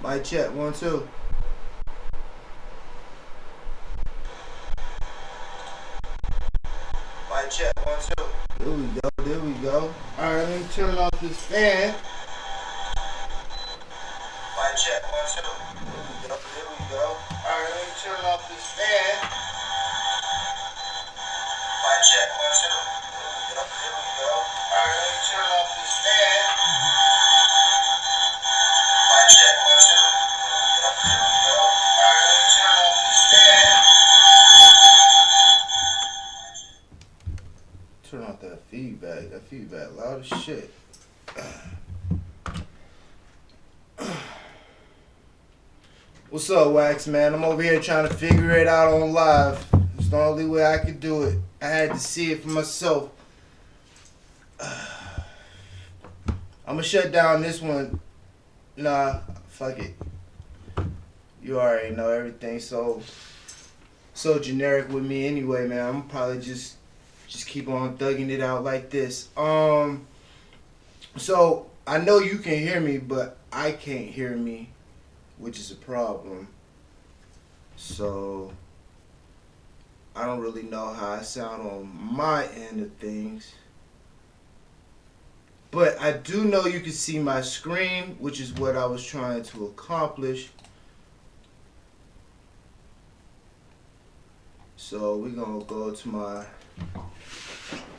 Mic check, 1, 2. Mic check, 1, 2. There we go, there we go. Alright, let me turn off this fan. Mic check, 1, 2. There we go. Alright, let me turn off this fan. Mic check, 1, 2. There we go. Alright, let me turn off this fan. Mic check, 1, 2. There we go. Alright, let me turn off this fan. Turn off that feedback. That feedback loud as shit. What's up, Wax, man? I'm over here trying to figure it out on live. It's the only way I could do it. I had to see it for myself. I'm gonna shut down this one. Nah, fuck it. You already know everything so generic with me anyway, man. I'm probably just keep on thugging it out like this. So I know you can hear me, but I can't hear me, which is a problem. So I don't really know how I sound on my end of things. But I do know you can see my screen, which is what I was trying to accomplish. So we're gonna go to my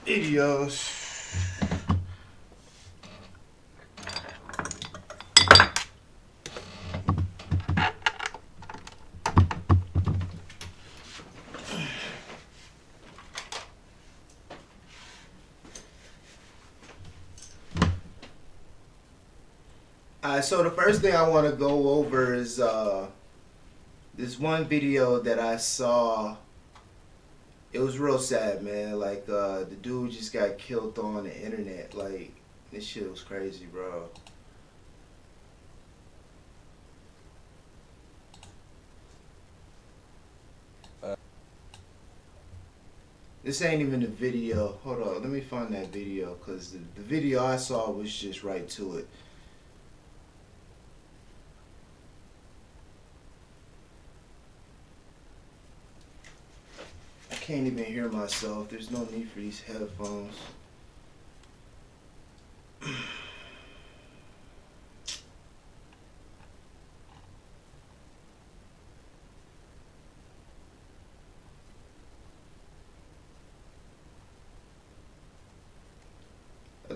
videos. So the first thing I want to go over is this one video that I saw. It was real sad, man. Like the dude just got killed on the internet. Like, this shit was crazy, bro. This ain't even the video. Hold on, let me find that video, because the video I saw was just right to it. I can't even hear myself. There's no need for these headphones. I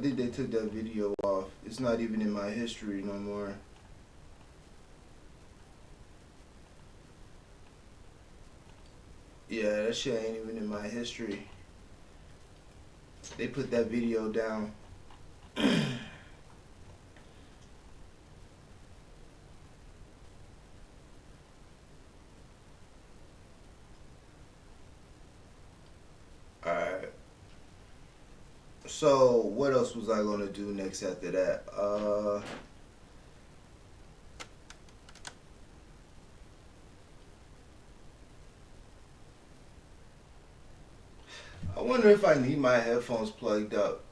think they took that video off. It's not even in my history no more. Yeah, that shit ain't even in my history. They put that video down. Alright. So, what else was I gonna do next after that? I wonder if I need my headphones plugged up.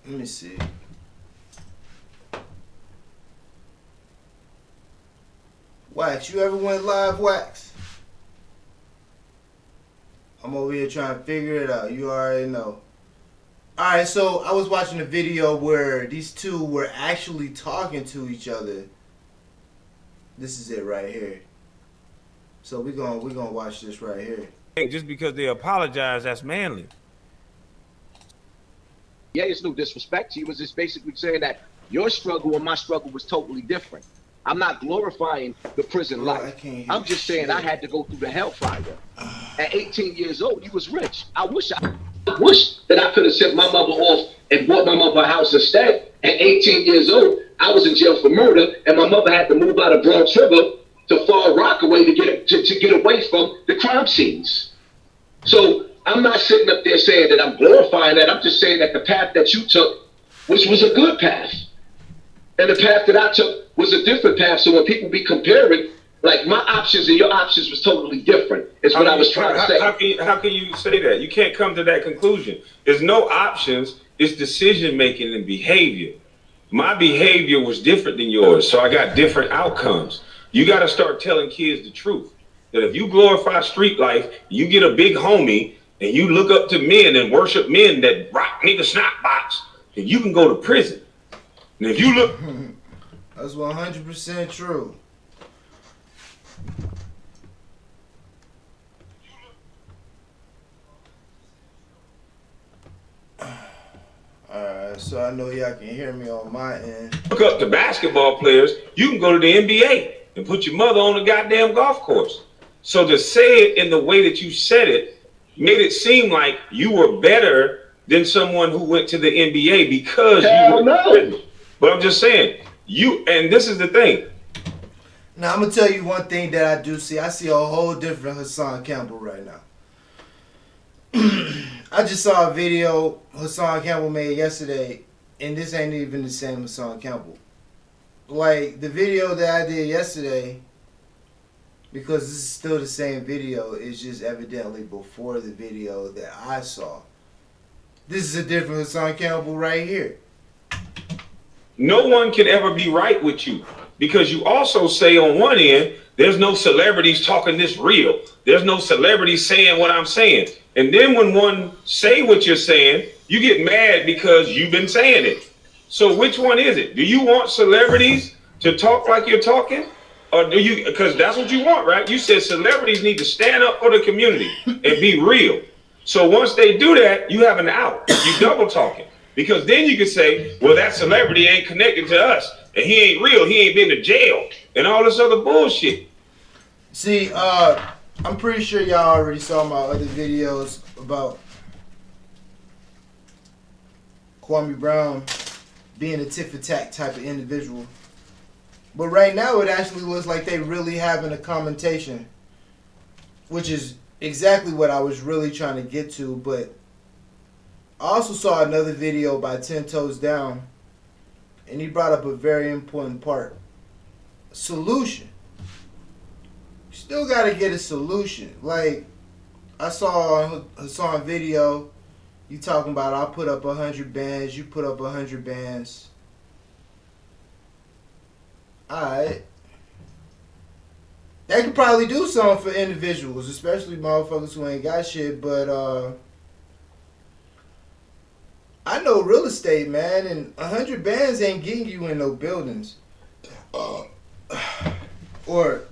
Let me see. Wax, you ever went live, Wax? I'm over here trying to figure it out. You already know. Alright, so I was watching a video where these two were actually talking to each other. This is it right here. So we're gonna watch this right here. Just because they apologize, that's manly. Yeah, it's no disrespect. He was just basically saying that your struggle and my struggle was totally different. I'm not glorifying the prison life. I'm just saying I had to go through the hellfire. At 18 years old, he was rich. I wish that I could have sent my mother off and bought my mother a house instead. At 18 years old, I was in jail for murder, and my mother had to move out of Bronx River to Far Rockaway to get away from the crime scenes. So I'm not sitting up there saying that I'm glorifying that. I'm just saying that the path that you took, which was a good path, and the path that I took was a different path. So when people be comparing, like my options and your options was totally different. Is what I was trying to say. How can you say that? You can't come to that conclusion. There's no options. It's decision making and behavior. my behavior was different than yours, so I got different outcomes. You got to start telling kids the truth. That if you glorify street life, you get a big homie, and you look up to men and worship men that rock nigga snot box, then you can go to prison. And if you look... That's 100% true. Alright, so I know y'all can hear me on my end. Look up to basketball players, you can go to the NBA and put your mother on the goddamn golf course. So to say it in the way that you said it made it seem like you were better than someone who went to the NBA because you were privileged. But I'm just saying, and this is the thing. Now I'm gonna tell you one thing that I do see. I see a whole different Hassan Campbell right now. I just saw a video Hassan Campbell made yesterday, and this ain't even the same Hassan Campbell. Like, the video that I did yesterday, because this is still the same video, it's just evidently before the video that I saw. This is a different Hassan Campbell right here. No one can ever be right with you, because you also say on one end, there's no celebrities talking this real. There's no celebrities saying what I'm saying. And then when one say what you're saying, you get mad because you've been saying it. So which one is it? Do you want celebrities to talk like you're talking? Or do you, because that's what you want, right? You said celebrities need to stand up for the community and be real. So once they do that, you have an out. You double talking. Because then you can say, well, that celebrity ain't connected to us. And he ain't real. He ain't been to jail. And all this other bullshit. See, I'm pretty sure y'all already saw my other videos about Kwame Brown being a tit for tat type of individual. But right now it actually looks like they really having a commentation, which is exactly what I was really trying to get to. But I also saw another video by 10 Toes Down, and he brought up a very important part. Solution. Still got to get a solution. Like, I saw Hassan video, you talking about I'll put up 100 bands, you put up 100 bands. Alright. They could probably do something for individuals, especially motherfuckers who ain't got shit, but I know real estate, man, and 100 bands ain't getting you in no buildings. Or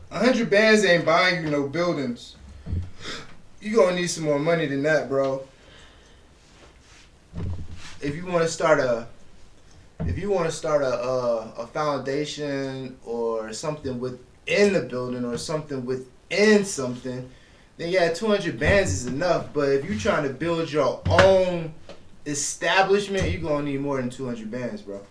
100 bands ain't buying you no buildings. You gonna need some more money than that, bro. If you want to start a foundation or something within the building or something within something, then yeah, 200 bands is enough. But if you're trying to build your own establishment, you're gonna need more than 200 bands, bro.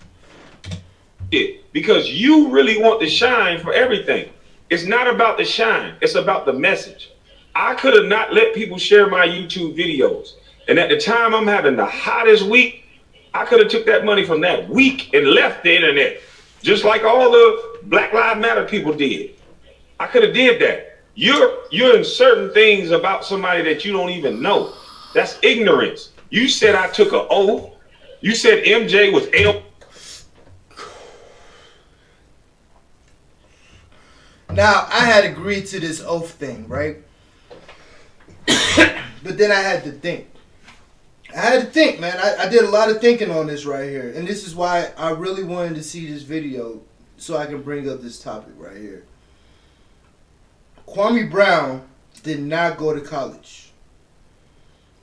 Because you really want to shine for everything. It's not about the shine. It's about the message. I could have not let people share my YouTube videos. And at the time I'm having the hottest week, I could have took that money from that week and left the internet. Just like all the Black Lives Matter people did. I could have did that. You're in certain things about somebody that you don't even know. That's ignorance. You said I took an oath. You said MJ was L. Now, I had agreed to this oath thing, right? But then I had to think. Man. I did a lot of thinking on this right here. And this is why I really wanted to see this video so I can bring up this topic right here. Kwame Brown did not go to college.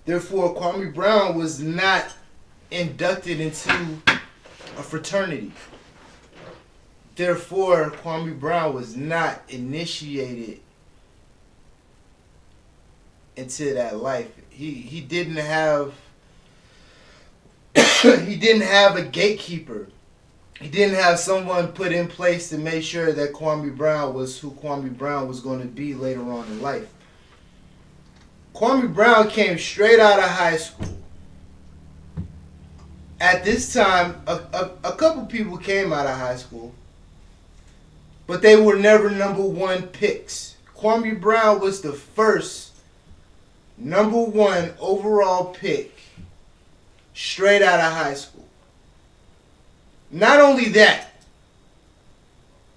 Therefore, Kwame Brown was not inducted into a fraternity. Therefore, Kwame Brown was not initiated into that life. He didn't have a gatekeeper. He didn't have someone put in place to make sure that Kwame Brown was who Kwame Brown was going to be later on in life. Kwame Brown came straight out of high school. At this time, a couple people came out of high school, but they were never number one picks. Kwame Brown was the first number one overall pick straight out of high school. Not only that,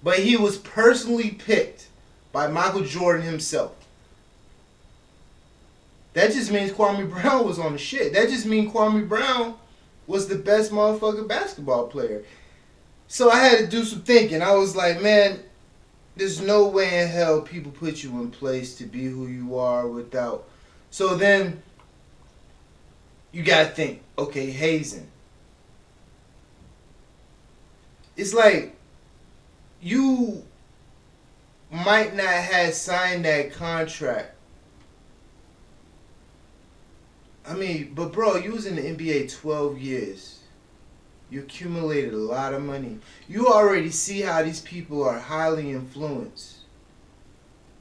but he was personally picked by Michael Jordan himself. That just means Kwame Brown was on the shit. That just means Kwame Brown was the best motherfucking basketball player. So I had to do some thinking. I was like, man, there's no way in hell people put you in place to be who you are without. So then you gotta think, okay, hazing. It's like you might not have signed that contract. I mean, but bro, you was in the NBA 12 years. You accumulated a lot of money. You already see how these people are highly influenced.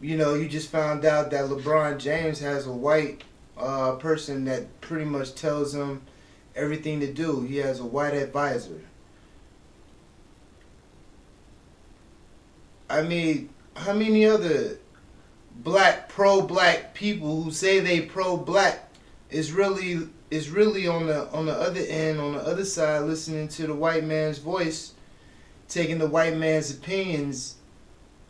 You know, you just found out that LeBron James has a white person that pretty much tells him everything to do. He has a white advisor. I mean, how many other pro-black people who say they pro-black is really on the other end, on the other side, listening to the white man's voice, taking the white man's opinions,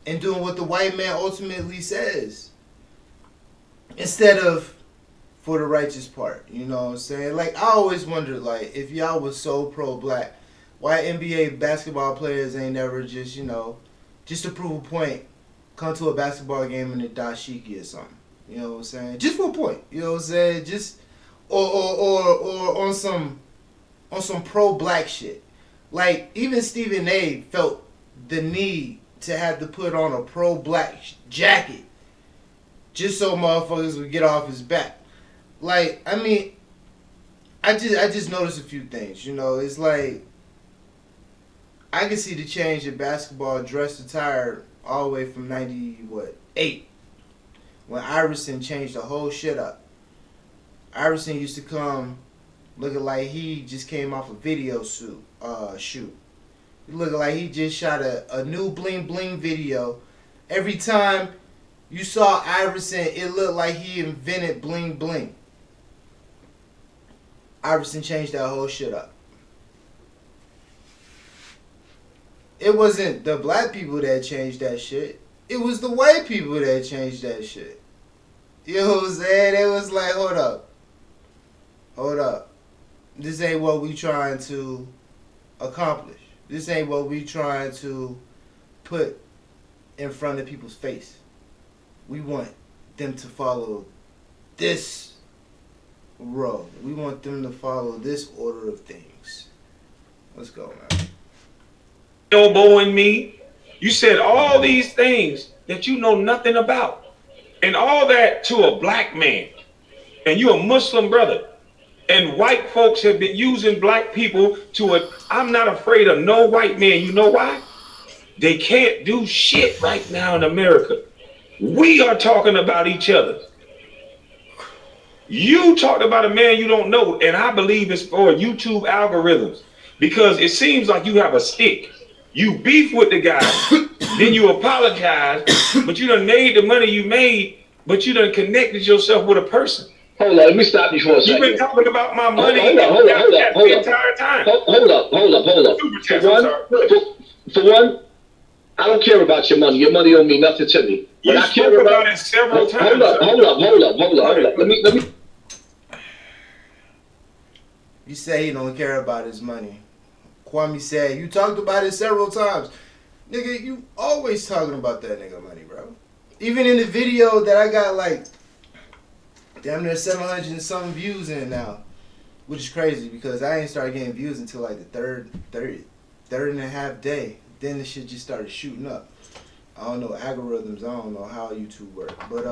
and doing what the white man ultimately says, instead of for the righteous part. You know what I'm saying? Like, I always wondered, like, if y'all was so pro-black, why NBA basketball players ain't never just, you know, just to prove a point, come to a basketball game in a dashiki or something. You know what I'm saying? Just for a point. You know what I'm saying? Just or on some pro-black shit. Like, even Stephen A. felt the need to have to put on a pro-black jacket just so motherfuckers would get off his back. Like, I mean, I just noticed a few things. You know, it's like I can see the change in basketball dress attire all the way from 98 when Iverson changed the whole shit up. Iverson used to come looking like he just came off a video shoot. Looking like he just shot a new bling bling video. Every time you saw Iverson, it looked like he invented bling bling. Iverson changed that whole shit up. It wasn't the black people that changed that shit. It was the white people that changed that shit. You know what I'm saying? It was like, hold up. This ain't what we trying to accomplish. This ain't what we trying to put in front of people's face. We want them to follow this road. We want them to follow this order of things. Let's go, man. Elbowing me. You said all these things that you know nothing about. And all that to a black man. And you a Muslim brother. And white folks have been using black people I'm not afraid of no white man. You know why? They can't do shit right now in America. We are talking about each other. You talked about a man you don't know, and I believe it's for YouTube algorithms. Because it seems like you have a stick. You beef with the guy, then you apologize, but you done made the money you made, but you done connected yourself with a person. Hold on, let me stop you for a second. You've been talking about my money hold up. the entire time. Hold up. For one, I don't care about your money. Your money don't mean nothing to me. You spoke about it several times. Hold up. Let me. You say he don't care about his money. Kwame said, you talked about it several times. Nigga, you always talking about that nigga money, bro. Even in the video that I got like damn near 700 and something views in now, which is crazy because I ain't started getting views until like the third and a half day. Then the shit just started shooting up. I don't know algorithms. I don't know how YouTube works, but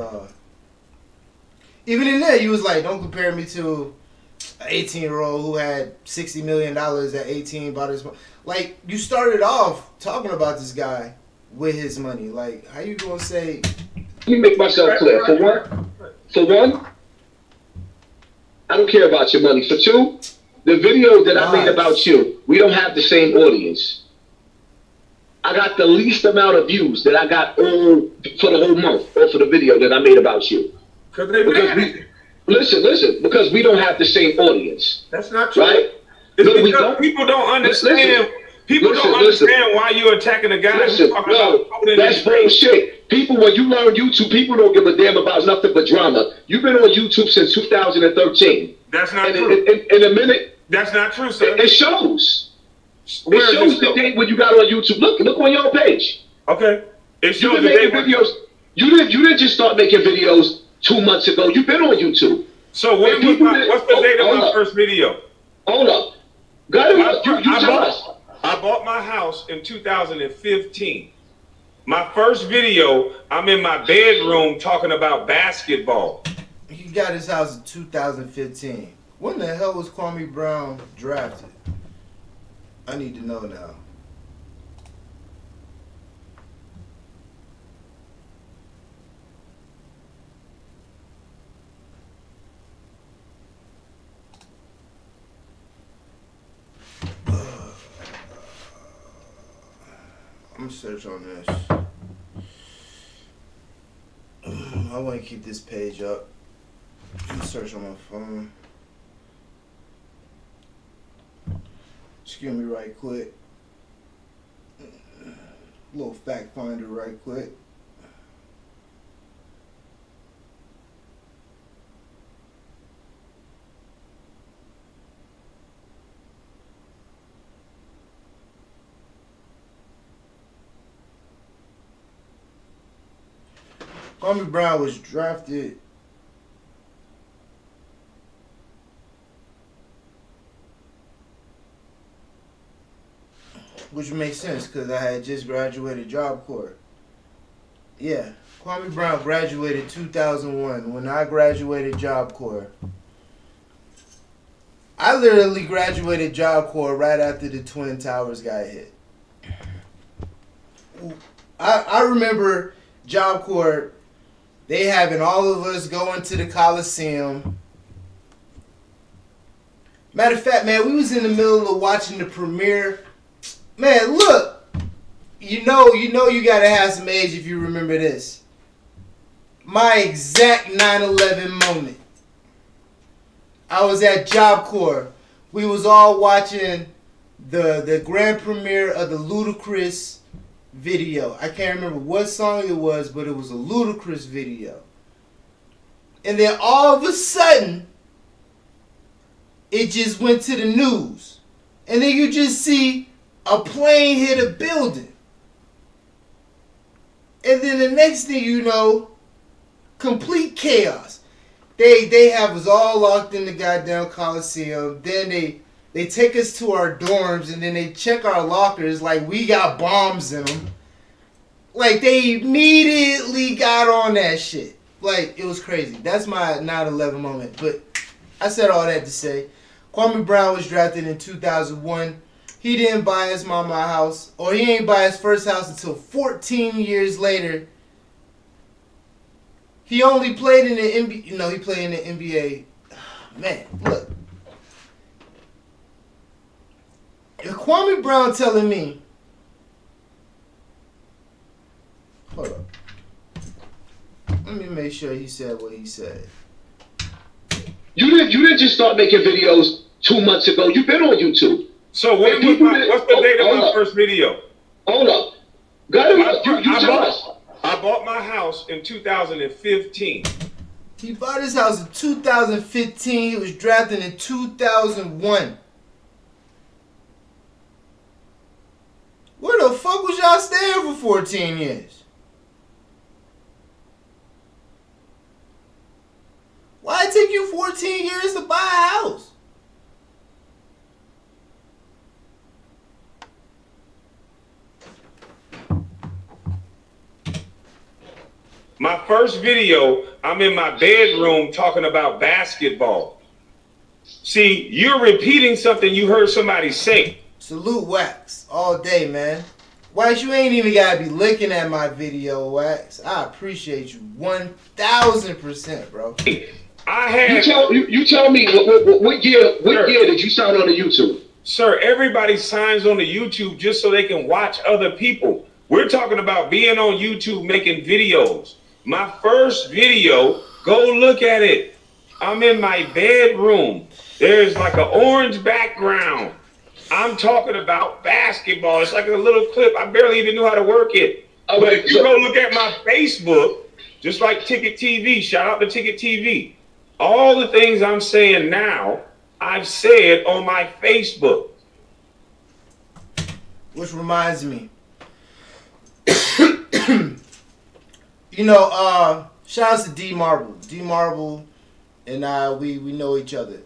even in there, you was like, don't compare me to an 18-year-old who had $60 million at 18, bought his money. Like, you started off talking about this guy with his money. Like, how you gonna say? Let me make myself clear. For one, I don't care about your money. For two, the video that I made about you, we don't have the same audience. I got the least amount of views that I got for the whole month, or for the video that I made about you. Listen, because we don't have the same audience. That's not true. Right? It's because people don't understand People don't understand why you're attacking a guy who's talking about that's bullshit. People, when you learn YouTube, people don't give a damn about nothing but drama. You've been on YouTube since 2013. That's not true. In a minute. That's not true, sir. It shows. It shows the date when you got on YouTube. Look on your page. Okay. It shows the date videos. You didn't just start making videos 2 months ago. You've been on YouTube. So what's the date of my first video? Hold up. I bought my house in 2015. My first video, I'm in my bedroom talking about basketball. He got his house in 2015. When the hell was Kwame Brown drafted? I need to know now. I'm gonna search on this. I want to keep this page up. I'm search on my phone. Excuse me right quick. Little fact finder right quick. Kwame Brown was drafted which makes sense because I had just graduated Job Corps. Yeah, Kwame Brown graduated 2001 when I graduated Job Corps. I literally graduated Job Corps right after the Twin Towers got hit. I remember Job Corps, they having all of us going to the Coliseum. Matter of fact, man, we was in the middle of watching the premiere. Man, look, you know you gotta have some age if you remember this. My exact 9/11 moment. I was at Job Corps. We was all watching the grand premiere of the Ludacris video. I can't remember what song it was, but it was a Ludacris video. And then all of a sudden, it just went to the news. And then you just see a plane hit a building. And then the next thing you know, complete chaos. They have us all locked in the goddamn Coliseum. Then they take us to our dorms and then they check our lockers like we got bombs in them. Like they immediately got on that shit. Like it was crazy. That's my 9/11 moment. But I said all that to say, Kwame Brown was drafted in 2001. He didn't buy his mama a house, or he ain't buy his first house until 14 years later. He only played in the NBA. No, he played in the NBA. Man, look. If Kwame Brown telling me, hold up. Let me make sure he said what he said. You didn't just start making videos 2 months ago. You've been on YouTube. So what's the date of my first video? Hold up. I bought my house in 2015. He bought his house in 2015. He was drafted in 2001. Where the fuck was y'all staying for 14 years? Why it take you 14 years to buy a house? My first video, I'm in my bedroom talking about basketball. See, you're repeating something you heard somebody say. Salute Wax all day, man. Wax, you ain't even gotta be looking at my video, Wax. I appreciate you 1000%, bro. You tell me what year did you sign on to YouTube? Sir, everybody signs on to YouTube just so they can watch other people. We're talking about being on YouTube making videos. My first video, go look at it. I'm in my bedroom. There's like an orange background. I'm talking about basketball. It's like a little clip. I barely even know how to work it. Okay, but if you go look at my Facebook, just like Ticket TV, shout out to Ticket TV. All the things I'm saying now, I've said on my Facebook. Which reminds me, you know, shout out to D Marble. D Marble and I, we know each other.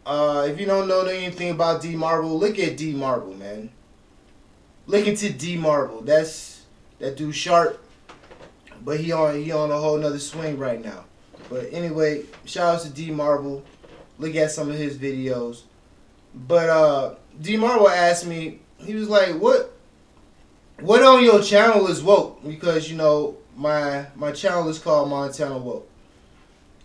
If you don't know anything about D Marble, look at D Marble, man. Look into D Marble. That's that dude sharp, but he on a whole nother swing right now. But anyway, shout out to D Marble. Look at some of his videos. But D Marble asked me, he was like, "What on your channel is woke?" Because you know my channel is called Montana Woke.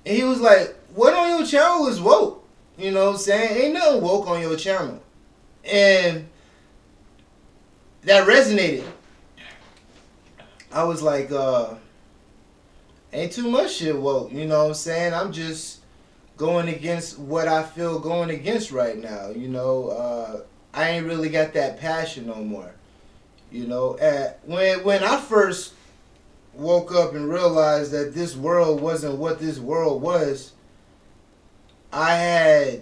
And he was like, "What on your channel is woke?" You know what I'm saying? Ain't nothing woke on your channel. And that resonated. I was like, ain't too much shit woke. You know what I'm saying? I'm just going against what I feel going against right now. You know, I ain't really got that passion no more. You know, when I first woke up and realized that this world wasn't what this world was, I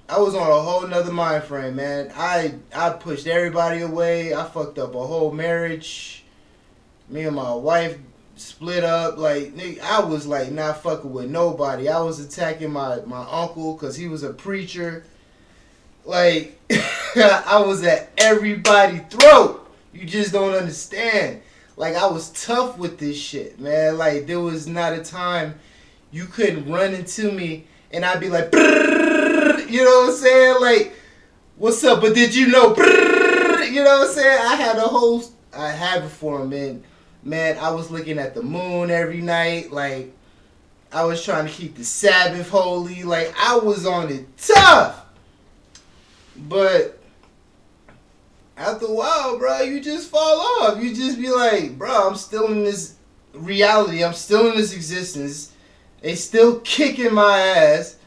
was on a whole nother mind frame, man. I pushed everybody away. I fucked up a whole marriage. Me and my wife split up. Like, nigga, I was like not fucking with nobody. I was attacking my uncle because he was a preacher. Like, I was at everybody's throat. You just don't understand. Like, I was tough with this shit, man. Like, there was not a time you couldn't run into me and I'd be like, brrr, you know what I'm saying? Like, what's up? But did you know? Brrr, you know what I'm saying? I had before, man. Man, I was looking at the moon every night. Like, I was trying to keep the Sabbath holy. Like, I was on it tough. But after a while, bro, you just fall off. You just be like, bro, I'm still in this reality. I'm still in this existence. They still kicking my ass.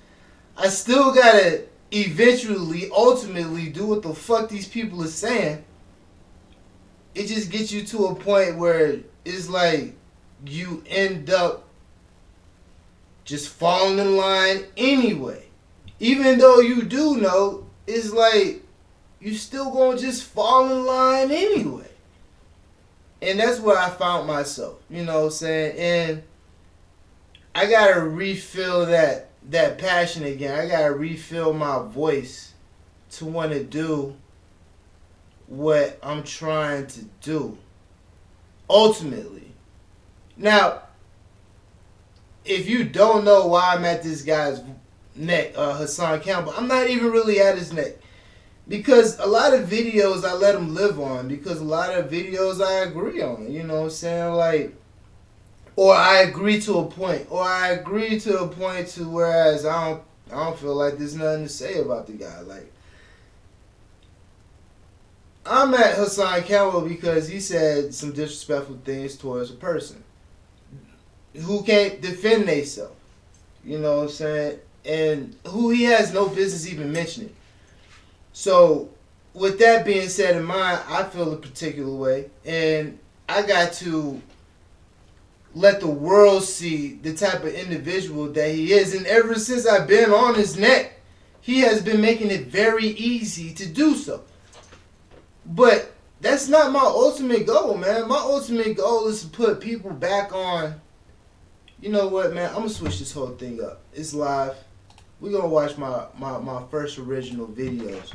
I still gotta eventually, ultimately do what the fuck these people are saying. It just gets you to a point where it's like you end up just falling in line anyway. Even though you do know, it's like you still gonna just fall in line anyway. And that's where I found myself, you know what I'm saying? And I gotta refill that passion again. I gotta refill my voice to want to do what I'm trying to do. Ultimately. Now, if you don't know why I'm at this guy's neck, Hassan Campbell, I'm not even really at his neck. Because a lot of videos I let him live on. Because a lot of videos I agree on. You know what I'm saying? Like, or I agree to a point. Or I agree to a point to whereas I don't feel like there's nothing to say about the guy. Like, I'm at Hassan Campbell because he said some disrespectful things towards a person who can't defend themselves. You know what I'm saying? And who he has no business even mentioning. So, with that being said in mind, I feel a particular way. And I got to let the world see the type of individual that he is. And ever since I've been on his neck, he has been making it very easy to do so. But that's not my ultimate goal, man. My ultimate goal is to put people back on. You know what, man? I'm going to switch this whole thing up. It's live. We're going to watch my first original videos.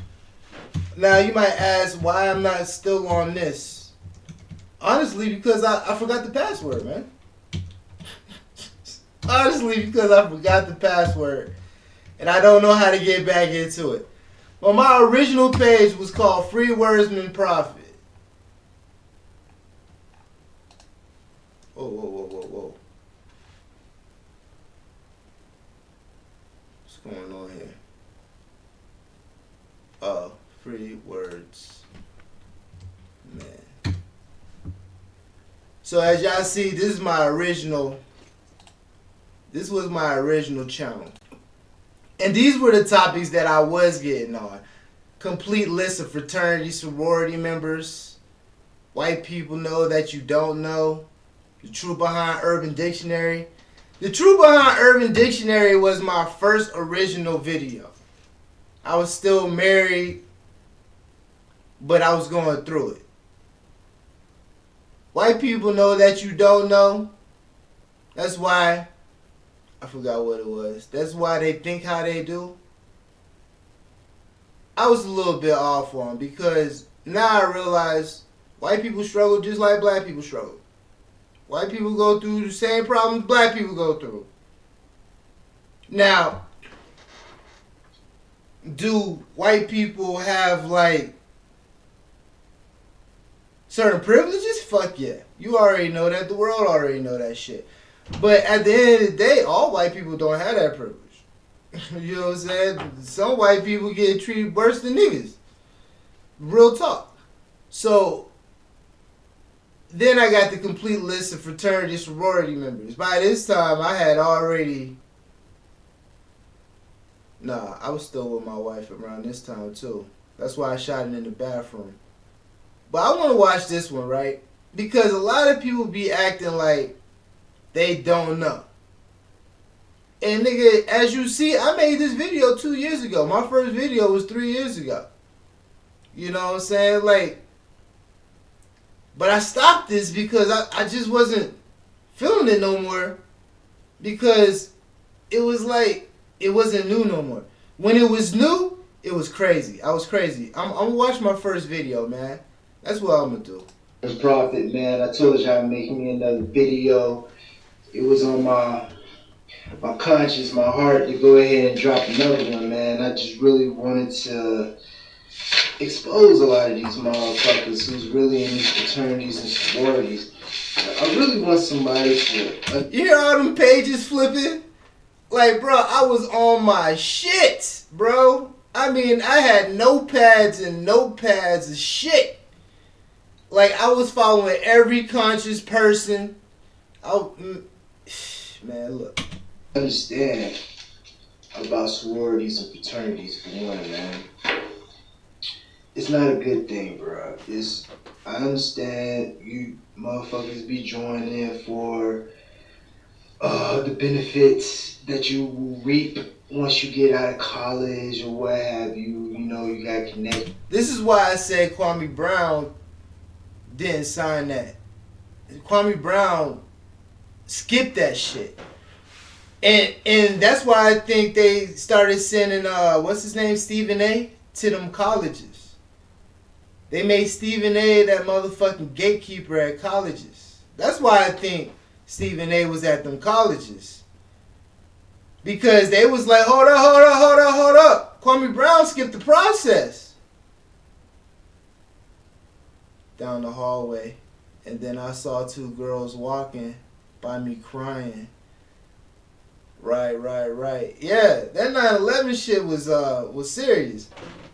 Now, you might ask why I'm not still on this. Honestly, because I forgot the password, man. Honestly, because I forgot the password. And I don't know how to get back into it. Well, my original page was called Free Wordsman Prophet. Whoa, whoa, whoa, whoa, whoa. What's going on here? Free Words. Man. So as y'all see, this was my original channel. And these were the topics that I was getting on. complete list of fraternity, sorority members. White people know that you don't know. The truth behind Urban Dictionary. The truth behind Urban Dictionary was my first original video. I was still married, but I was going through it. White people know that you don't know. That's why, I forgot what it was. That's why they think how they do. I was a little bit off on them because now I realize white people struggle just like black people struggle. White people go through the same problems black people go through. Now, do white people have like certain privileges? Fuck yeah. You already know that. The world already know that shit. But at the end of the day, all white people don't have that privilege. You know what I'm saying? Some white people get treated worse than niggas. Real talk. So, then I got the complete list of fraternity sorority members. By this time, I had already... Nah, I was still with my wife around this time, too. That's why I shot it in the bathroom. But I want to watch this one, right? Because a lot of people be acting like they don't know. And nigga, as you see, I made this video 2 years ago. My first video was 3 years ago. You know what I'm saying? Like, but I stopped this because I just wasn't feeling it no more. Because it was like, it wasn't new no more. When it was new, it was crazy. I was crazy. I'm gonna watch my first video, man. That's what I'm gonna do. Prophet, man, I told you I'd make me another video. It was on my conscience, my heart to go ahead and drop another one, man. I just really wanted to expose a lot of these motherfuckers who's really in these fraternities and sororities. I really want somebody to... You hear all them pages flipping? Like, bro, I was on my shit, bro. I mean, I had notepads and notepads of shit. Like, I was following every conscious person. Man, look. Understand about sororities and fraternities for one, man. It's not a good thing, bro. I understand you motherfuckers be joining in for the benefits that you will reap once you get out of college or what have you. You know, you got connected. This is why I say Kwame Brown didn't sign that. Kwame Brown skipped that shit. And that's why I think they started sending what's his name, Stephen A, to them colleges. They made Stephen A that motherfucking gatekeeper at colleges. That's why I think Stephen A was at them colleges. Because they was like, hold up. Kwame Brown skipped the process. Down the hallway. And then I saw two girls walking by me crying. Right. Yeah, that 9/11 shit was serious.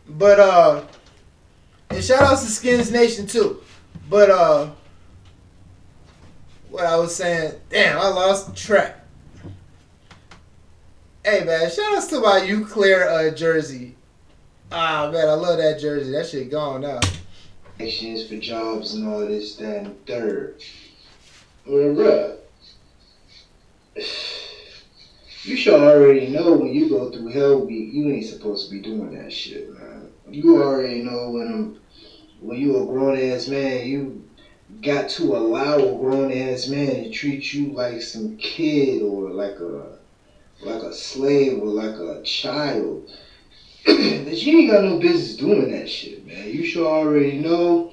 But and shout outs to Skins Nation too. But what I was saying, damn, I lost the track. Hey man, shout outs to my Uclair jersey. Ah man, I love that jersey. That shit gone now. For jobs and all this, that, and third. Well, bruh, you should already know when you go through Hell Week, you ain't supposed to be doing that shit, man. You already know when you a grown-ass man, you got to allow a grown-ass man to treat you like some kid or like a slave or like a child. That you ain't got no business doing that shit, man. You should already know.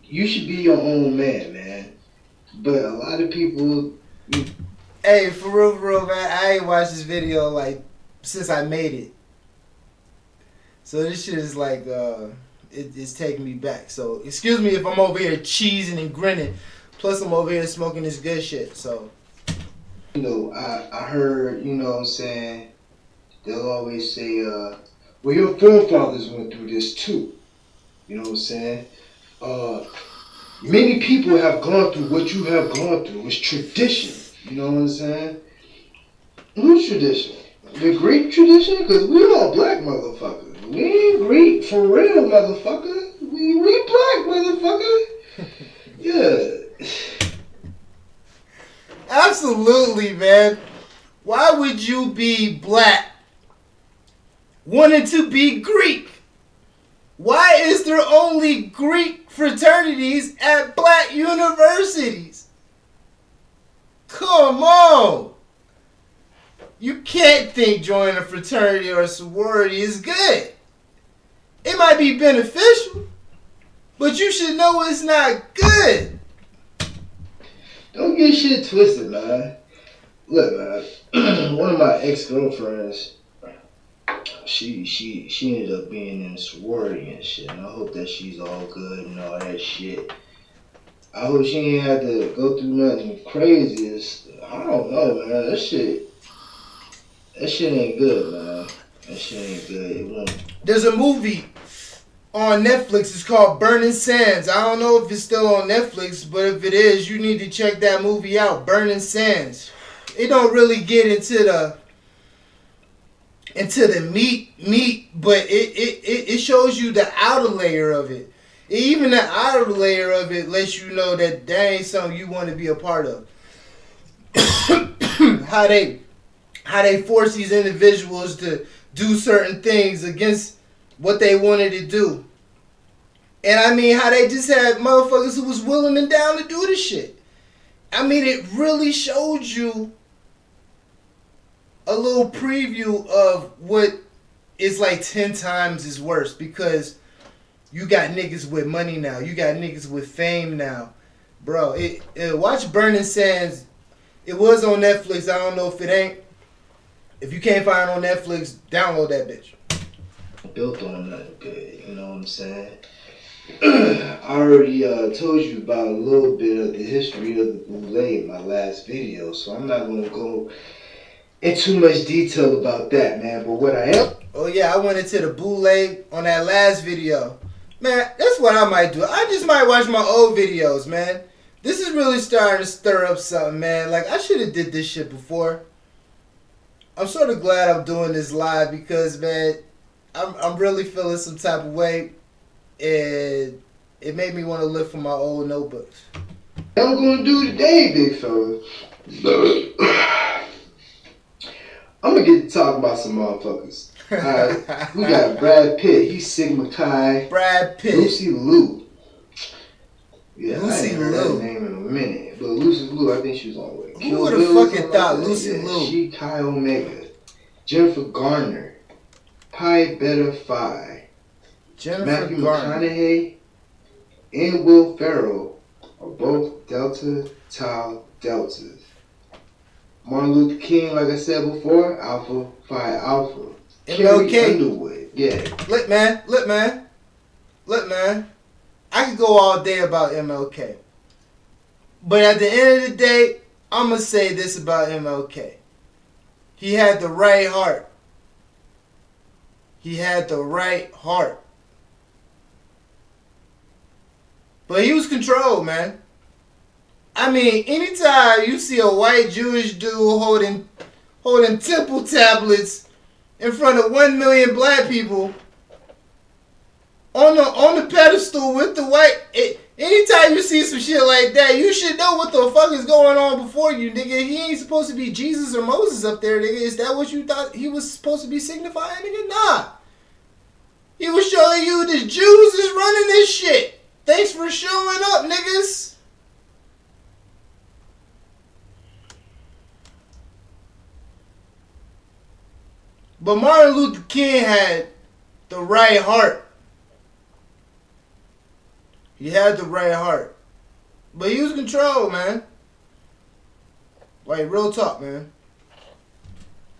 You should be your own man. But a lot of people... Hey, for real, man, I ain't watched this video, like, since I made it. So this shit is like, it's taking me back. So, excuse me if I'm over here cheesing and grinning. Plus, I'm over here smoking this good shit, so... You know, I heard, you know what I'm saying, they'll always say, well, your forefathers went through this too. You know what I'm saying? Many people have gone through what you have gone through. It's tradition. You know what I'm saying? Whose tradition? The Greek tradition? Because we're all black motherfuckers. We ain't Greek for real, motherfucker. We black, motherfucker. Yeah. Absolutely, man. Why would you be black wanting to be Greek? Why is there only Greek fraternities at black universities? Come on. You can't think joining a fraternity or a sorority is good. It might be beneficial, but you should know it's not good. Don't get shit twisted, man. Look, man. One of my ex-girlfriends, she ended up being in a sorority and shit. And I hope that she's all good and all that shit. I hope she ain't had to go through nothing crazy. I don't know, man. That shit ain't good, man. That shit ain't good. It won't. There's a movie on Netflix. It's called Burning Sands. I don't know if it's still on Netflix, but if it is, you need to check that movie out. Burning Sands. It don't really get into the meat, but it shows you the outer layer of it. Even the outer layer of it lets you know that ain't something you want to be a part of. How they force these individuals to do certain things against what they wanted to do. And I mean, how they just had motherfuckers who was willing and down to do this shit. I mean, it really showed you a little preview of what is like 10 times as worse, because you got niggas with money now. You got niggas with fame now. Bro, watch Burning Sands. It was on Netflix. I don't know if it ain't. If you can't find it on Netflix, download that bitch. Built on nothing good, you know what I'm saying? I already told you about a little bit of the history of the Boule in my last video, so I'm not going to go in too much detail about that, man. But what I am... Oh yeah, I went into the Boule on that last video. Man, that's what I might do. I just might watch my old videos, man. This is really starting to stir up something, man. Like, I should have did this shit before. I'm sort of glad I'm doing this live because, man, I'm really feeling some type of way, and it made me want to look for my old notebooks. I'm gonna do today, big fella. I'm gonna get to talk about some motherfuckers. Alright, we got Brad Pitt. He's Sigma Chi. Brad Pitt. Lucy Liu. Yeah, Lucy I ain't heard Liu. that name in a minute. But Lucy Liu, I think she was on with. Who would have fucking thought Lucy Liu? She Chi Omega. Jennifer Garner. Pi Beta Phi. Jennifer Matthew Garner. McConaughey and Will Ferrell are both Delta Tau Deltas. Martin Luther King, like I said before, Alpha Phi Alpha. MLK. Carrie Underwood, yeah. Look, man. I could go all day about MLK. But at the end of the day, I'm going to say this about MLK. He had the right heart. He had the right heart. But he was controlled, man. I mean, anytime you see a white Jewish dude holding temple tablets in front of 1 million black people on the pedestal with the white, anytime you see some shit like that, you should know what the fuck is going on before you, nigga. He ain't supposed to be Jesus or Moses up there, nigga. Is that what you thought he was supposed to be signifying, nigga? Nah. He was showing you the Jews is running this shit. Thanks for showing up, niggas. But Martin Luther King had the right heart. He had the right heart. But he was controlled, man. Like, real talk, man.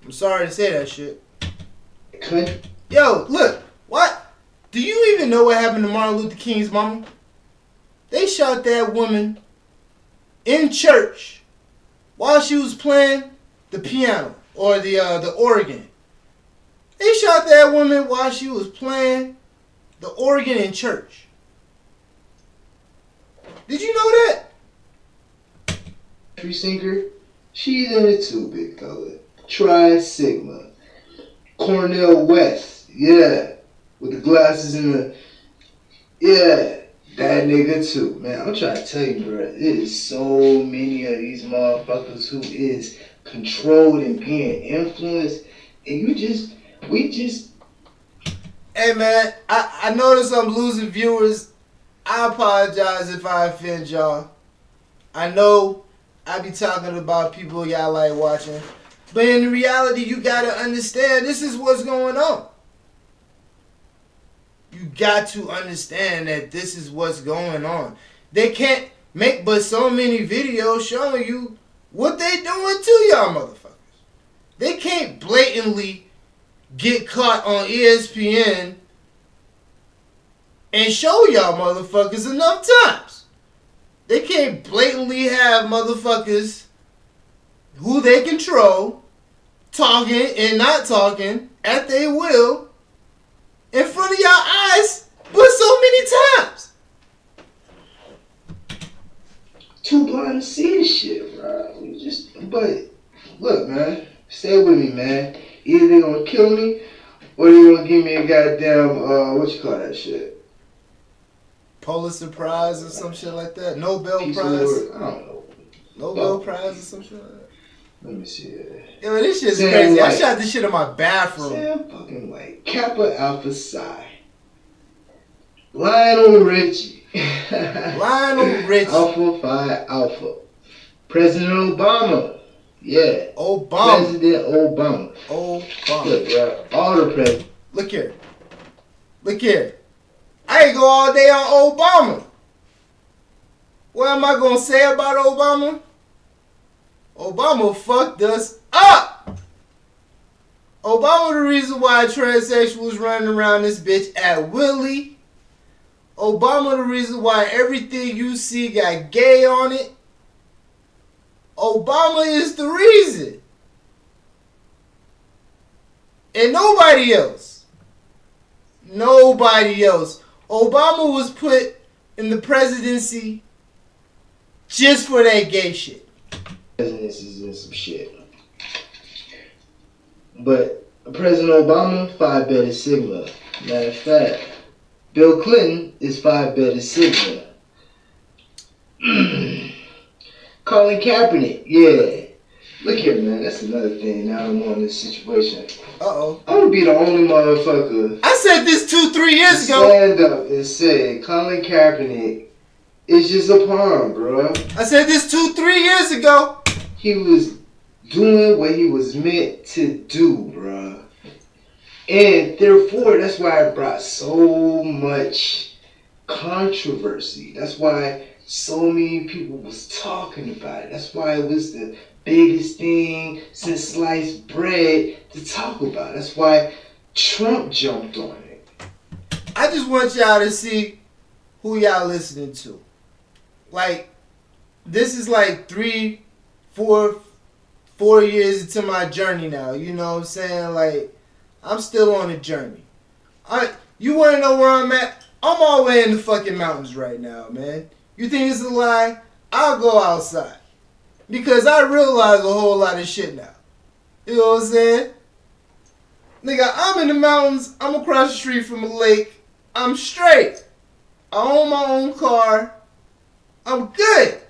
I'm sorry to say that shit. Yo, look. What? Do you even know what happened to Martin Luther King's mama? They shot that woman in church while she was playing the piano or the organ. They shot that woman while she was playing the organ in church. Did you know that? Country singer, she's in it too, big fella. Tri Sigma. Cornel West, yeah. with the glasses and the, yeah, that nigga too, man. I'm trying to tell you, bro, it is so many of these motherfuckers who is controlled and being influenced, and we just. Hey man, I notice I'm losing viewers. I apologize if I offend y'all. I know I be talking about people y'all like watching, but in reality, you gotta understand this is what's going on. You got to understand that this is what's going on. They can't make but so many videos showing you what they doing to y'all motherfuckers. They can't blatantly get caught on ESPN and show y'all motherfuckers enough times. They can't blatantly have motherfuckers who they control talking and not talking at their will in front of y'all eyes but so many times. Too blind to see this shit, bro. But look, man, stay with me, man. Either they gonna kill me or they gonna give me a goddamn what you call that shit? Pulitzer Prize or some shit like that. Nobel Peace Prize. Award. I don't know. Nobel Prize or some shit like that. Let me see it. Yo, this shit's Sam crazy. I White. shot this shit in my bathroom. Sam fucking White. Kappa Alpha Psi. Lionel Richie. Lionel Richie. Alpha Phi Alpha. President Obama. Yeah. Obama. President Obama. Obama. Look, bro. All the presidents. Look here. Look here. I ain't go all day on Obama. What am I gonna say about Obama? Obama fucked us up. Obama the reason why transsexuals running around this bitch at Willie. Obama the reason why everything you see got gay on it. Obama is the reason. And nobody else. Nobody else. Obama was put in the presidency just for that gay shit. Presidencies and some shit. But President Obama, Phi Beta Sigma. Matter of fact, Bill Clinton is Phi Beta Sigma. Colin Kaepernick, yeah. Look here, man. That's another thing. Now I'm on this situation. Uh-oh. I'm gonna be the only motherfucker. I said this 2-3 years ago. Stand up and say Colin Kaepernick is just a pawn, bro. I said this 2-3 years ago. He was doing what he was meant to do, bro. And therefore, that's why it brought so much controversy. That's why so many people was talking about it. That's why it was the biggest thing since sliced bread to talk about. That's why Trump jumped on it. I just want y'all to see who y'all listening to. Like, this is like 4 years into my journey now. You know what I'm saying? Like, I'm still on a journey. You want to know where I'm at? I'm all the way in the fucking mountains right now, man. You think it's a lie? I'll go outside. Because I realize a whole lot of shit now. You know what I'm saying? Nigga, I'm in the mountains. I'm across the street from a lake. I'm straight. I own my own car. I'm good.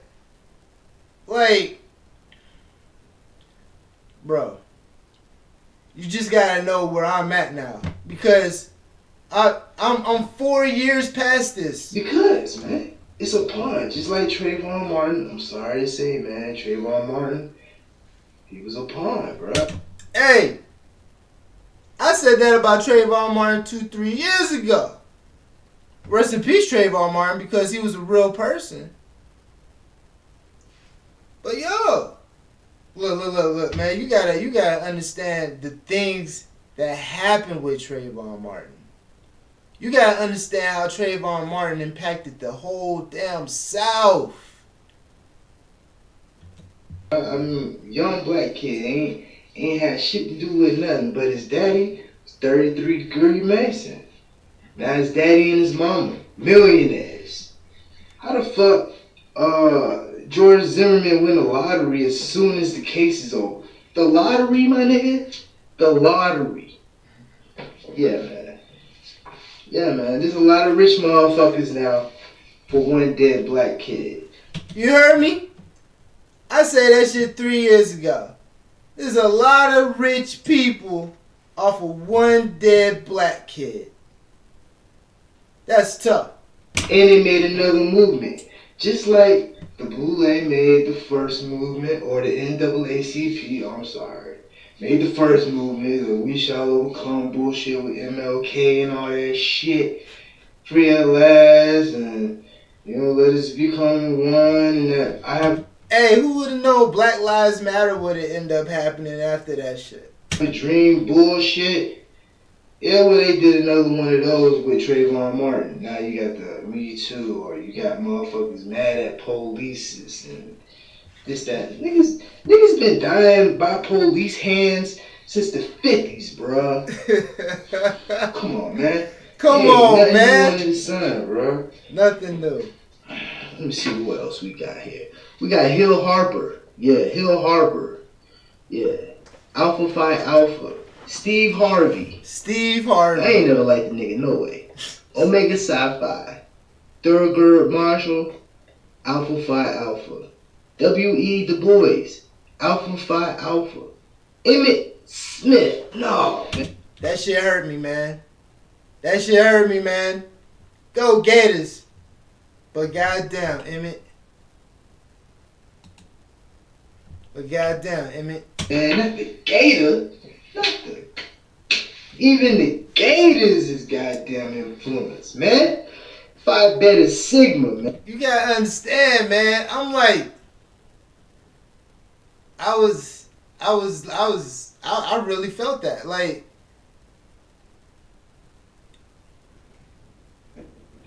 Like, bro, you just gotta know where I'm at now. Because I'm 4 years past this. Because, man, it's a pawn. Just like Trayvon Martin. I'm sorry to say, man, Trayvon Martin, he was a pawn, bro. Hey, I said that about Trayvon Martin 2-3 years ago. Rest in peace, Trayvon Martin, because he was a real person. But yo, look, man, you gotta understand the things that happened with Trayvon Martin. You gotta understand how Trayvon Martin impacted the whole damn South. I'm a young black kid, ain't had shit to do with nothing, but his daddy was 33-degree Mason. Now his daddy and his mama, millionaires. How the fuck George Zimmerman win the lottery as soon as the case is over? The lottery, my nigga? The lottery. Yeah, man. Yeah, man. There's a lot of rich motherfuckers now for one dead black kid. You heard me? I said that shit 3 years ago. There's a lot of rich people off of one dead black kid. That's tough. And they made another movement. Just like the Boule made the first movement, or the NAACP, I'm sorry, made the first movement, the We Shall Overcome bullshit with MLK and all that shit. Free at last, and, you know, let us become one. And that I have Hey, who would have known Black Lives Matter would have ended up happening after that shit? a dream bullshit. Yeah, well, they did another one of those with Trayvon Martin. Now you got the Me Too, or you got motherfuckers mad at police and this, that. Niggas been dying by police hands since the 50s, bruh. Come on, man. Come on, man. Nothing new under the sun, bro. Nothing new. Let me see what else we got here. We got Hill Harper. Yeah, Hill Harper. Yeah. Alpha Phi Alpha. Steve Harvey. Steve Harvey. I ain't never liked the nigga, no way. Omega Psi-Phi. Thurgood Marshall. Alpha Phi Alpha. W.E. Du Bois. Alpha Phi Alpha. Emmett Smith. No. That shit hurt me, man. That shit hurt me, man. Go Gators. But goddamn, Emmett. But goddamn, Emmett. Man, not the Gator. Even the Gators is goddamn influence, man. Phi Beta Sigma, man. You gotta understand, man. I'm like, I really felt that. Like,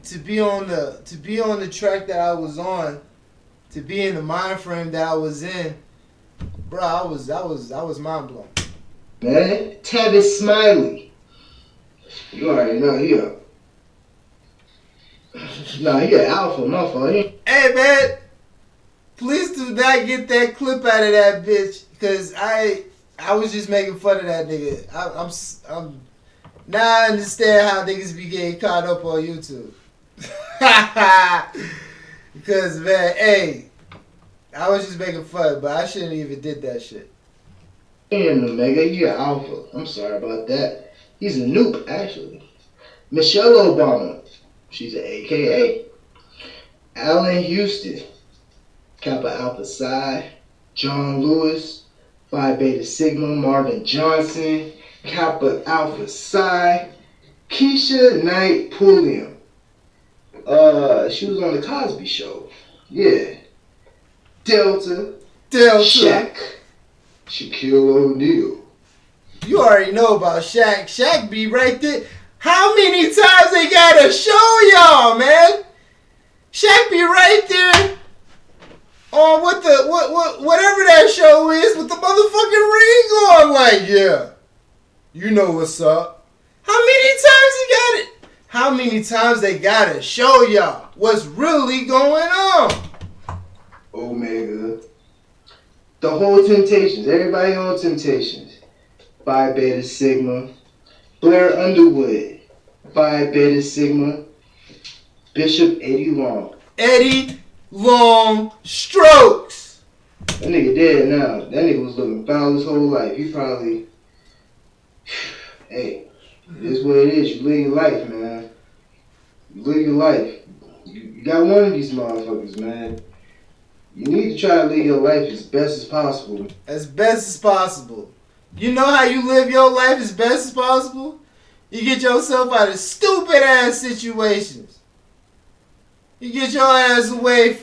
to be on the track that I was on, to be in the mind frame that I was in, bro, I was mind blown. Man, Tavis Smiley. You already know he a alpha, motherfucker. Hey, man, please do not get that clip out of that bitch, cause I was just making fun of that nigga. I'm now I understand how niggas be getting caught up on YouTube. Because, man, hey, I was just making fun, but I shouldn't even did that shit. And Omega, you're alpha. I'm sorry about that. He's a noob, actually. Michelle Obama. She's an AKA. Allen Houston. Kappa Alpha Psi. John Lewis. Phi Beta Sigma. Marvin Johnson. Kappa Alpha Psi. Keisha Knight Pulliam. She was on the Cosby Show. Yeah. Delta. Shaq. Shaquille O'Neal. You already know about Shaq. Shaq be right there. How many times they gotta show y'all, man? Shaq be right there on whatever that show is with the motherfucking ring on. Like, yeah, you know what's up. How many times he got it? How many times they gotta show y'all what's really going on? Omega. The whole Temptations. Everybody on Temptations. Phi Beta Sigma. Blair Underwood. Phi Beta Sigma. Bishop Eddie Long. Eddie Long Strokes. That nigga dead now. That nigga was looking foul his whole life. He probably... Hey, it is what it is. You live your life, man. You live your life. You got one of these motherfuckers, man. You need to try to live your life as best as possible. As best as possible. You know how you live your life as best as possible? You get yourself out of stupid ass situations. You get your ass away.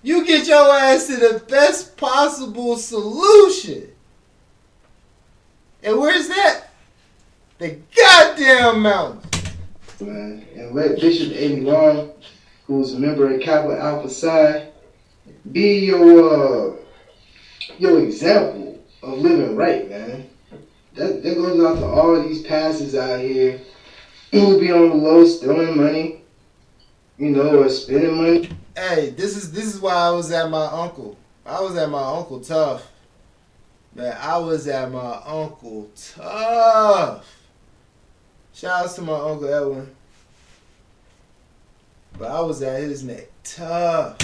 You get your ass to the best possible solution. And where's that? The goddamn mountain. Man, and let Bishop Eddie Long, who's a member of Kappa Alpha Psi, be your example of living right, man. That goes out to all these pastors out here who be on the low stealing money, you know, or spending money. Hey, this is why I was at my uncle. I was at my Uncle Tough. Man, I was at my Uncle Tough. Shout out to my Uncle Edwin. But I was at his neck tough.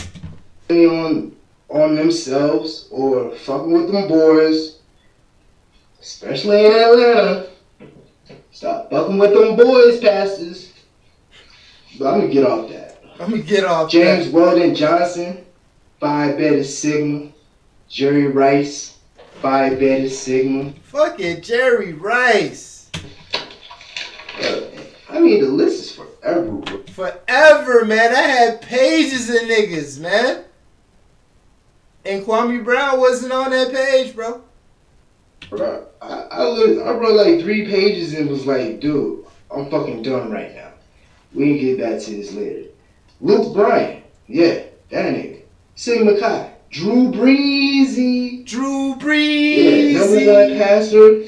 On themselves or fucking with them boys, especially in Atlanta. Stop fucking with them boys, pastors. But I'm gonna get off that. James Weldon Johnson, Phi Beta Sigma. Jerry Rice, Phi Beta Sigma. Fucking Jerry Rice. I mean, the list is forever. Forever, man. I had pages of niggas, man. And Kwame Brown wasn't on that page, bro. Bro, I wrote like 3 pages and was like, dude, I'm fucking done right now. We can get back to this later. Luke Bryan, yeah, that nigga. Sigma Chi. Drew Breezy. Yeah, number 1 passer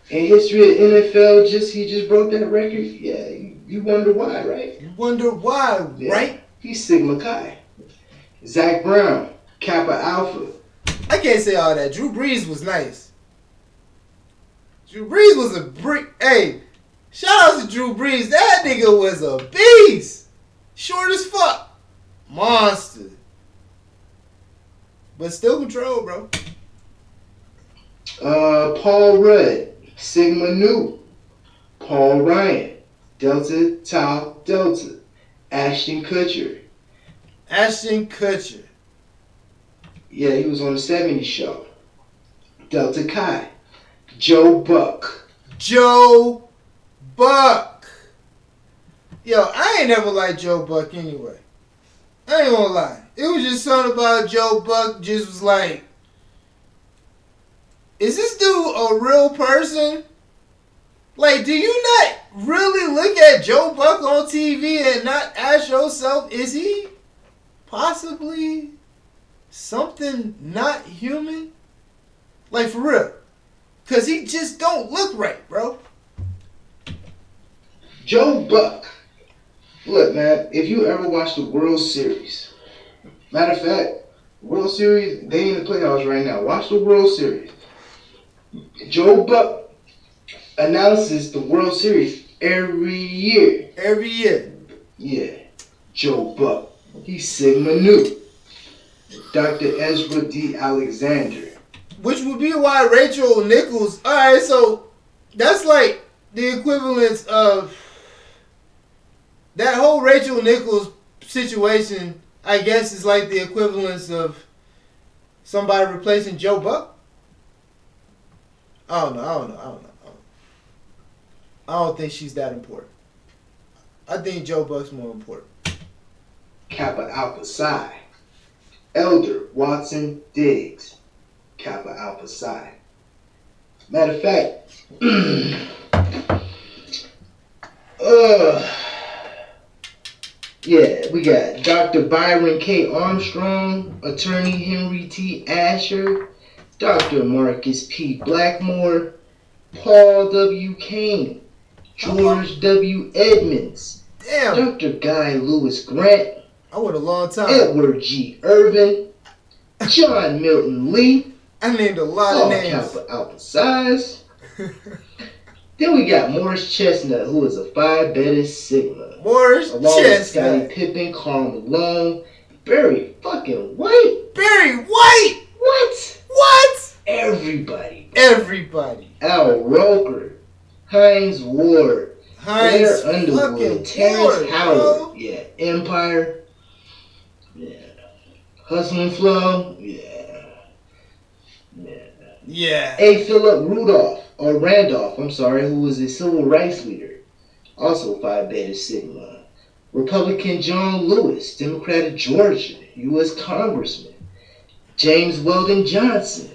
in history of NFL. He just broke that record. Yeah, you wonder why, right? Right? He's Sigma Chi. Zach Brown, Kappa Alpha. I can't say all that. Drew Brees was nice. Drew Brees was a Hey, shout out to Drew Brees. That nigga was a beast. Short as fuck. Monster. But still control, bro. Paul Rudd, Sigma Nu. Paul Ryan, Delta Tau Delta. Ashton Kutcher. Yeah, he was on the 70s show. Delta Chi. Joe Buck. Yo, I ain't never liked Joe Buck anyway. I ain't gonna lie. It was just something about Joe Buck just was like, is this dude a real person? Like, do you not really look at Joe Buck on TV and not ask yourself, is he possibly something not human? Like, for real. Because he just don't look right, bro. Joe Buck. Look, man, if you ever watched the World Series, matter of fact, World Series, they in the playoffs right now. Watch the World Series. Joe Buck announces the World Series every year. Yeah. Joe Buck. He's Sigma Nu. Dr. Ezra D. Alexander. Which would be why Rachel Nichols... Alright, so that's like the equivalence of... That whole Rachel Nichols situation, I guess, is like the equivalence of somebody replacing Joe Buck. I don't know. I don't think she's that important. I think Joe Buck's more important. Kappa Alpha Psi. Elder Watson Diggs. Kappa Alpha Psi. Matter of fact, yeah, we got Dr. Byron K. Armstrong, Attorney Henry T. Asher, Dr. Marcus P. Blackmore, Paul W. Kane, George W. Edmonds, Damn. Dr. Guy Lewis Grant, I went a long time. Edward G. Irvin, John Milton Lee. I named a lot of names. Kappa Alpha Psi's. Then we got Morris Chestnut, who is a Phi Beta Sigma. Morris Chestnut. Scottie Pippen, Karl Malone, Barry fucking White. Barry White. What? Everybody. Al Roker, Hines Ward, Blair Underwood, Terrence Howard. Bro. Yeah. Empire. Yeah. Hustle and Flow. Yeah. A. Philip Randolph, who was a civil rights leader. Also Phi Beta Sigma. Republican John Lewis, Democrat of Georgia, U.S. Congressman. James Weldon Johnson.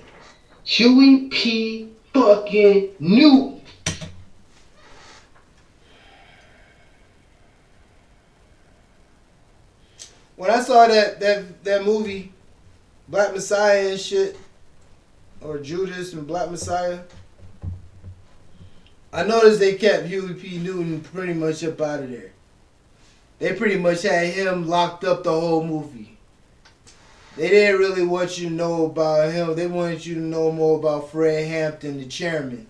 Huey P. fucking Newton. When I saw that movie, Black Messiah and shit, or Judas and Black Messiah, I noticed they kept Huey P. Newton pretty much up out of there. They pretty much had him locked up the whole movie. They didn't really want you to know about him. They wanted you to know more about Fred Hampton, the chairman.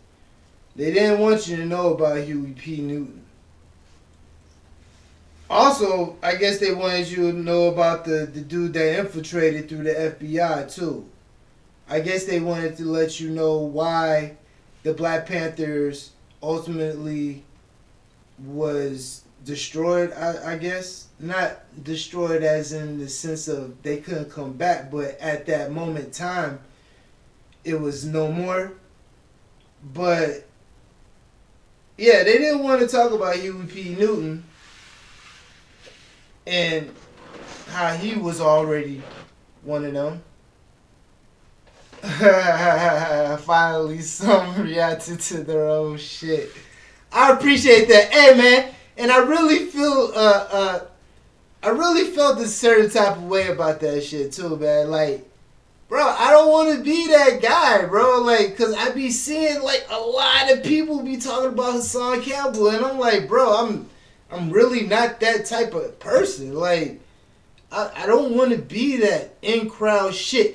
They didn't want you to know about Huey P. Newton. Also, I guess they wanted you to know about the dude that infiltrated through the FBI too. I guess they wanted to let you know why the Black Panthers ultimately was destroyed. I guess not destroyed as in the sense of they couldn't come back, but at that moment in time, it was no more. But yeah, they didn't want to talk about Huey P. Newton and how he was already one of them. Finally, some reacted to their own shit. I appreciate that. Hey, man, and I really feel, I really felt this certain type of way about that shit too, man. Like, bro, I don't want to be that guy, bro. Like, cause I be seeing like a lot of people be talking about Hassan Campbell, and I'm like, bro, I'm really not that type of person. Like, I don't want to be that in crowd shit.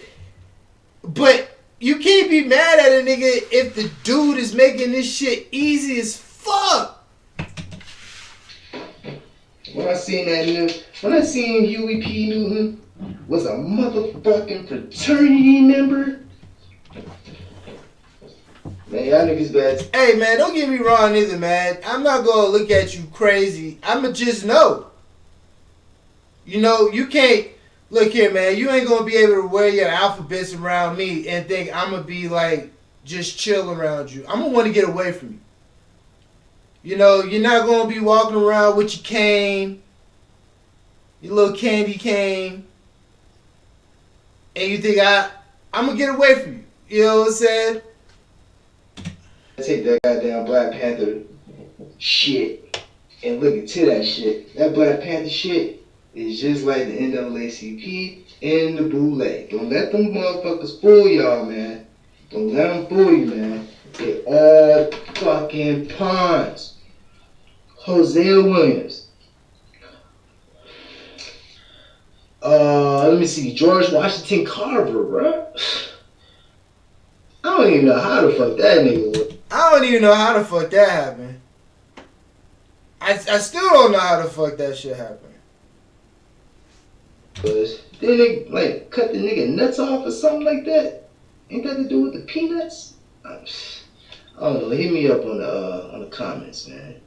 But you can't be mad at a nigga if the dude is making this shit easy as fuck. When I seen Huey P. Newton was a motherfucking fraternity member, man, y'all niggas bad. Hey, man, don't get me wrong either, man. I'm not gonna look at you crazy. I'ma just know. You know, you can't. Look here, man. You ain't gonna be able to wear your alphabets around me and think I'm gonna be like just chill around you. I'm gonna want to get away from you. You know, you're not gonna be walking around with your cane, your little candy cane, and you think I'm gonna get away from you. You know what I'm saying? Take that goddamn Black Panther shit and look into that shit. That Black Panther shit is just like the NAACP and the Boule. Don't let them motherfuckers fool y'all, man. Don't let them fool you, man. They all fucking pawns. Hosea Williams. Let me see. George Washington Carver, bro. I don't even know how the fuck that nigga was. I don't even know how the fuck that happened. I still don't know how the fuck that shit happened. Then they like cut the nigga nuts off or something like that. Ain't that to do with the peanuts? I don't know. Hit me up on the comments, man.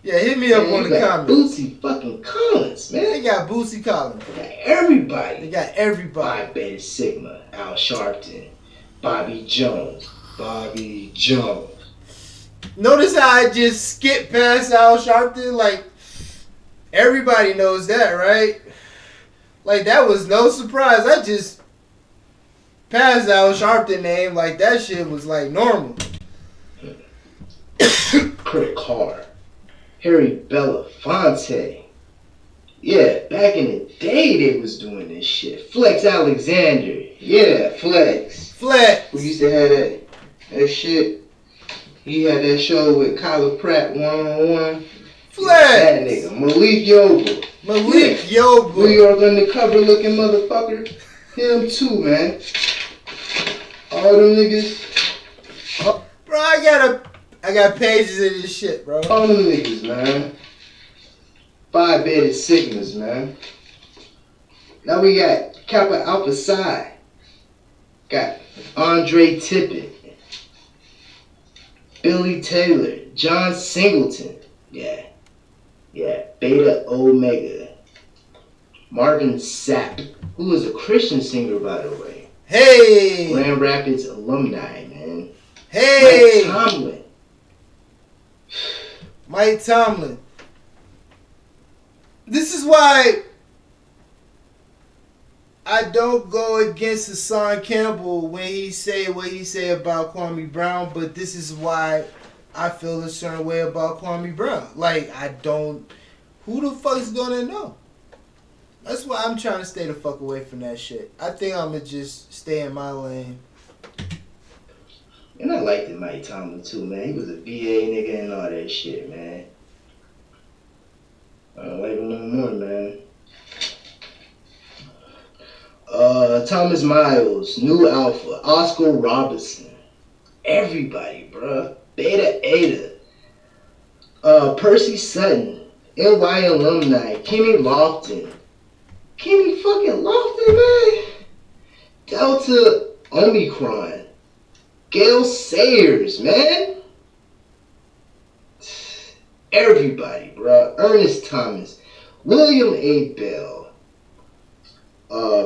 Yeah, hit me up on the comments. Bootsy fucking Collins, man. They got Bootsy Collins. They got everybody. They got everybody. Phi Beta Sigma, Al Sharpton, Bobby Jones. Notice how I just skipped past Al Sharpton? Like, everybody knows that, right? Like, that was no surprise. I just passed Al Sharpton name. Like, that shit was, like, normal. Kurt Carr. Harry Belafonte. Yeah, back in the day they was doing this shit. Flex Alexander. Yeah, Flex. Who used to have that shit. He had that show with Kyla Pratt one-on-one. Flex. That nigga. Malik Yoba. New York undercover looking motherfucker. Him too, man. All them niggas. Bro, I got pages of this shit, bro. All them niggas, man. Phi Beta Sigmas, man. Now we got Kappa Alpha Psi. Got Andre Tippett. Billy Taylor. John Singleton. Yeah. Beta Omega. Marvin Sapp, who is a Christian singer, by the way. Hey! Grand Rapids alumni, man. Hey! Mike Tomlin. This is why I don't go against Hassan Campbell when he say what he say about Kwame Brown, but this is why I feel a certain way about Kwame Brown. Like, who the fuck is gonna know? That's why I'm trying to stay the fuck away from that shit. I think I'm gonna just stay in my lane. And I liked Mike Tomlin too, man. He was a VA nigga and all that shit, man. I don't like him no more, man. Thomas Miles, New Alpha, Oscar Robertson. Everybody, bruh. Beta Ada. Percy Sutton. NY alumni, Kenny Lofton. Kenny fucking Lofton, man. Delta Omicron. Gail Sayers, man. Everybody, bro. Ernest Thomas. William A. Bell.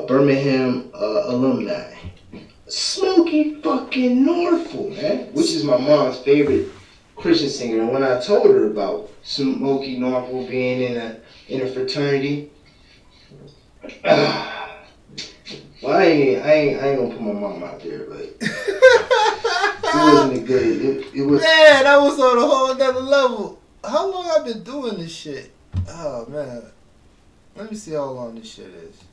Birmingham alumni. Smokey fucking Norfolk, man. Which is my mom's favorite Christian singer. And when I told her about Smokey Norfolk being in a fraternity, well, I ain't gonna put my mom out there, but it wasn't a good. It was. Man, that was on a whole other level. How long I been doing this shit? Oh man, let me see how long this shit is.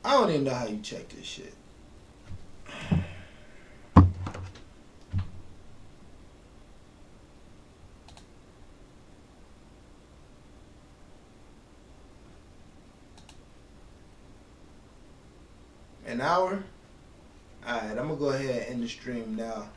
I don't even know how you check this shit. An hour? Alright, I'm gonna go ahead and end the stream now.